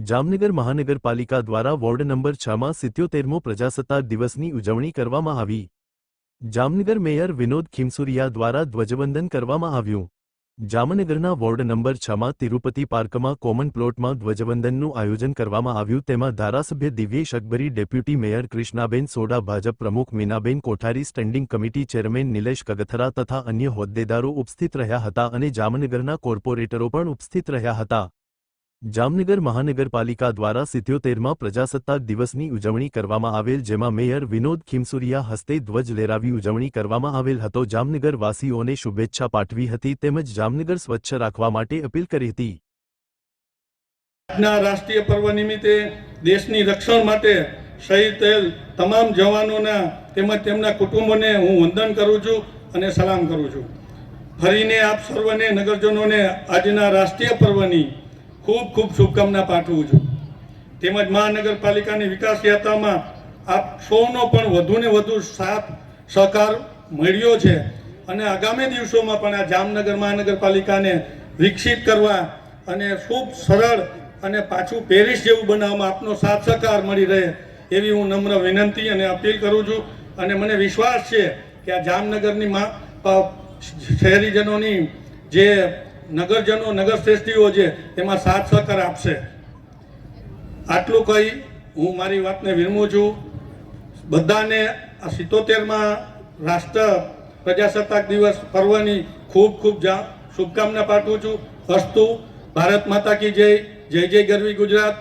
જામનગર મહાનગરપાલિકા દ્વારા ward number 6માં 77મો પ્રજાસત્તાક દિવસની ઉજવણી કરવામાં આવી। જામનગર મેયર વિનોદ ખીમસુરિયા દ્વારા ધ્વજવંદન કરવામાં આવ્યું। જામનગરના વોર્ડ નંબર 6માં તિરુપતિ પાર્કમાં કોમન પ્લોટમાં ધ્વજવંદનનું આયોજન કરવામાં આવ્યું। તેમાં ધારાસભ્ય દિવ્યેશ અકબરી, ડેપ્યુટી મેયર કૃષ્ણાબેન સોડા, ભાજપ પ્રમુખ Minaben Kothari, standing committee chairman Nilesh Kagathara તથા અન્ય હોદ્દેદારો ઉપસ્થિત રહ્યા હતા અને જામનગરના કોર્પોરેટરો પણ ઉપસ્થિત રહ્યા હતા। જામનગર મહાનગરપાલિકા દ્વારા 77મા પ્રજાસત્તાક દિવસની ઉજવણી કરવામાં આવેલ, જેમાં મેયર વિનોદ ખીમસુરિયા હસ્તે ધ્વજ લહેરાવી ઉજવણી કરવામાં આવેલ હતો। જામનગર વાસીઓને શુભેચ્છા પાઠવી હતી તેમજ જામનગર સ્વચ્છ રાખવા માટે અપીલ કરી હતી। આજના રાષ્ટ્રીય પર્વ નિમિત્તે દેશની રક્ષણ માટે શહીદ થયેલ તમામ જવાનોના તેમજ તેમના કુટુંબોને હું વંદન કરું છું અને સલામ કરું છું। ફરીને આપ સર્વને નગરજનોને આજના રાષ્ટ્રીય પર્વની ખૂબ ખૂબ શુભકામના પાઠવું છું। તેમજ મહાનગરપાલિકાની વિકાસ યાત્રામાં આપ સૌનો પણ વધુને વધુ સાથ સહકાર મળ્યો છે અને આગામી દિવસોમાં પણ આ જામનગર મહાનગરપાલિકાને વિકસિત કરવા અને ખૂબ સરળ અને પાછું પેરિસ જેવું બનાવવામાં આપનો સાથ સહકાર મળી રહે એવી હું નમ્ર વિનંતી અને અપીલ કરું છું। અને મને વિશ્વાસ છે કે આ જામનગરની શહેરીજનોની જે નગરજનો નગરશ્રેષ્ઠીઓ છે તેમાં સાથ સહકાર આપશે। આટલું કહી હું મારી વાતને વિરમું છું। બધાને આ 77મા રાષ્ટ્ર પ્રજાસત્તાક દિવસ પર્વની ખૂબ ખૂબ શુભકામના પાઠવું છું। અસ્તુ, ભારત માતા કી જય, જય જય ગરવી ગુજરાત।